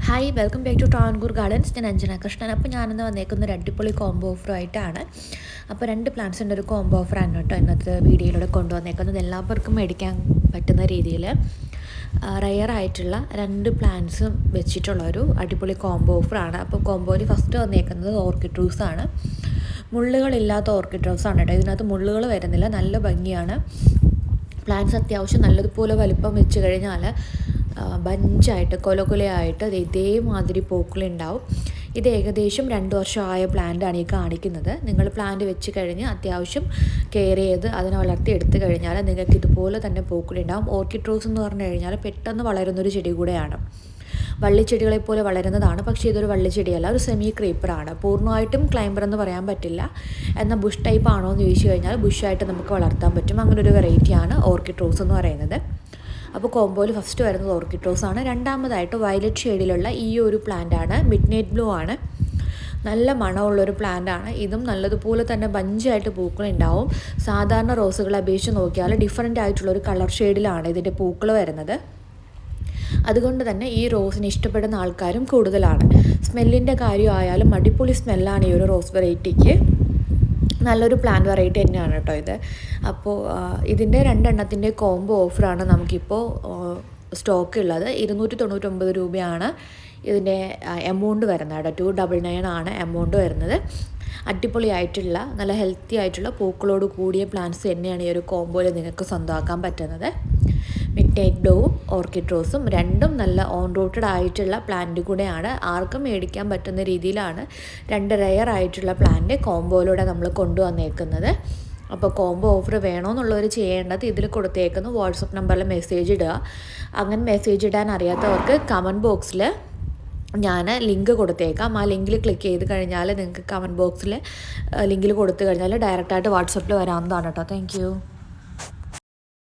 Hi welcome back to Travancore gardens. ഞാൻ അഞ്ജന കൃഷ്ണൻ. അപ്പോൾ ഞാനിന്ന് വന്നേക്കുന്ന ഒരു അടിപൊളി കോംബോ ഓഫറുമായിട്ടാണ്. അപ്പോൾ 2 പ്ലാന്റ്സിൻ്റെ ഒരു കോംബോ ഓഫറാണ് കേട്ടോ ഇന്നത്തെ വീഡിയോയിലൂടെ കൊണ്ടുവന്നേക്കുന്നത്. എല്ലാവർക്കും മേടിക്കാൻ പറ്റുന്ന രീതിയിൽ റയറായിട്ടുള്ള 2 പ്ലാന്റ്സും വെച്ചിട്ടുള്ളൊരു അടിപൊളി കോംബോ ഓഫറാണ്. അപ്പോൾ കോംബോയിൽ ഫസ്റ്റ് വന്നേക്കുന്നത് ഓർക്കിഡ് റോസാണ്. മുള്ളുകളില്ലാത്ത ഓർക്കിഡ് റോസാണ് കേട്ടോ. ഇതിനകത്ത് മുള്ളുകൾ വരുന്നില്ല, നല്ല ഭംഗിയാണ്. പ്ലാന്റ്സ് അത്യാവശ്യം നല്ലതുപോലെ വലിപ്പം വെച്ച് കഴിഞ്ഞാൽ ബഞ്ചായിട്ട് കൊലകൊലയായിട്ട് ഇതേമാതിരി പൂക്കളുണ്ടാവും. ഇത് ഏകദേശം 2 വർഷമായ പ്ലാന്റാണ് ഈ കാണിക്കുന്നത്. നിങ്ങൾ പ്ലാന്റ് വെച്ച് കഴിഞ്ഞ് അത്യാവശ്യം കെയർ ചെയ്ത് അതിനെ വളർത്തി എടുത്തു കഴിഞ്ഞാൽ നിങ്ങൾക്ക് ഇതുപോലെ തന്നെ പൂക്കളുണ്ടാവും. ഓർക്കിഡ് റോസ് എന്ന് പറഞ്ഞു കഴിഞ്ഞാൽ പെട്ടെന്ന് വളരുന്നൊരു ചെടി കൂടെയാണ്. വള്ളിച്ചെടികളെപ്പോലെ വളരുന്നതാണ്, പക്ഷേ ഇതൊരു വള്ളിച്ചെടിയല്ല, ഒരു സെമി ക്രീപ്പറാണ്. പൂർണ്ണമായിട്ടും ക്ലൈംബർ എന്ന് പറയാൻ പറ്റില്ല. എന്നാൽ ബുഷ് ടൈപ്പ് ആണോ എന്ന് ചോദിച്ചു കഴിഞ്ഞാൽ ബുഷായിട്ട് നമുക്ക് വളർത്താൻ പറ്റും. അങ്ങനെ ഒരു വെറൈറ്റിയാണ് ഓർക്കിഡ് റോസ് എന്ന് പറയുന്നത്. അപ്പോൾ കോംബോയിൽ ഫസ്റ്റ് വരുന്നത് ഓർക്കിഡ് റോസാണ്. രണ്ടാമതായിട്ട് വയലറ്റ് ഷെയ്ഡിലുള്ള ഈ ഒരു പ്ലാന്റാണ്, മിഡ് നൈറ്റ് ബ്ലൂ ആണ്. നല്ല മണമുള്ളൊരു പ്ലാന്റാണ്. ഇതും നല്ലതുപോലെ തന്നെ ബഞ്ചായിട്ട് പൂക്കളുണ്ടാവും. സാധാരണ റോസുകളെ അപേക്ഷിച്ച് നോക്കിയാൽ ഡിഫറൻ്റ് ആയിട്ടുള്ളൊരു കളർ ഷെയ്ഡിലാണ് ഇതിൻ്റെ പൂക്കൾ വരുന്നത്. അതുകൊണ്ട് തന്നെ ഈ റോസിന് ഇഷ്ടപ്പെടുന്ന ആൾക്കാരും കൂടുതലാണ്. സ്മെല്ലിൻ്റെ കാര്യമായാലും അടിപൊളി സ്മെല്ലാണ് ഈ ഒരു റോസ് വെറൈറ്റിക്ക്. നല്ലൊരു പ്ലാന്റ് വെറൈറ്റി തന്നെയാണ് കേട്ടോ ഇത്. അപ്പോൾ ഇതിൻ്റെ 2 എണ്ണത്തിൻ്റെ കോംബോ ഓഫറാണ് നമുക്കിപ്പോൾ സ്റ്റോക്ക് ഉള്ളത്. 299 രൂപയാണ് ഇതിൻ്റെ എമൗണ്ട് വരുന്നത് കേട്ടോ. 299 ആണ് എമൗണ്ട് വരുന്നത്. അടിപൊളിയായിട്ടുള്ള നല്ല ഹെൽത്തി ആയിട്ടുള്ള പൂക്കളോട് കൂടിയ പ്ലാന്റ്സ് തന്നെയാണ് ഈ ഒരു കോംബോയിൽ നിങ്ങൾക്ക് സ്വന്തമാക്കാൻ പറ്റുന്നത്. മിഡ് നൈറ്റ് ബ്ലൂവും ഓർക്കിഡ് റോസും രണ്ടും നല്ല ഓൺ റൂട്ടഡ് ആയിട്ടുള്ള പ്ലാന്റ് കൂടെയാണ്. ആർക്കും മേടിക്കാൻ പറ്റുന്ന രീതിയിലാണ് 2 റെയർ ആയിട്ടുള്ള പ്ലാന്റ് കോംബോയിലൂടെ നമ്മൾ കൊണ്ടുവന്നേക്കുന്നത്. അപ്പോൾ കോംബോ ഓഫർ വേണമെന്നുള്ളവർ ചെയ്യേണ്ടത് ഇതിൽ കൊടുത്തേക്കുന്ന വാട്സപ്പ് നമ്പറിൽ മെസ്സേജ് ഇടുക. അങ്ങനെ മെസ്സേജ് ഇടാൻ അറിയാത്തവർക്ക് കമൻറ്റ് ബോക്സിൽ ഞാൻ ലിങ്ക് കൊടുത്തേക്കാം. ആ ലിങ്കിൽ ക്ലിക്ക് ചെയ്ത് കഴിഞ്ഞാൽ നിങ്ങൾക്ക് കമൻറ്റ് ബോക്സിൽ ലിങ്കിൽ കൊടുത്തു കഴിഞ്ഞാൽ ഡയറക്റ്റായിട്ട് വാട്സപ്പിൽ വരാവുന്നതാണ് കേട്ടോ. താങ്ക്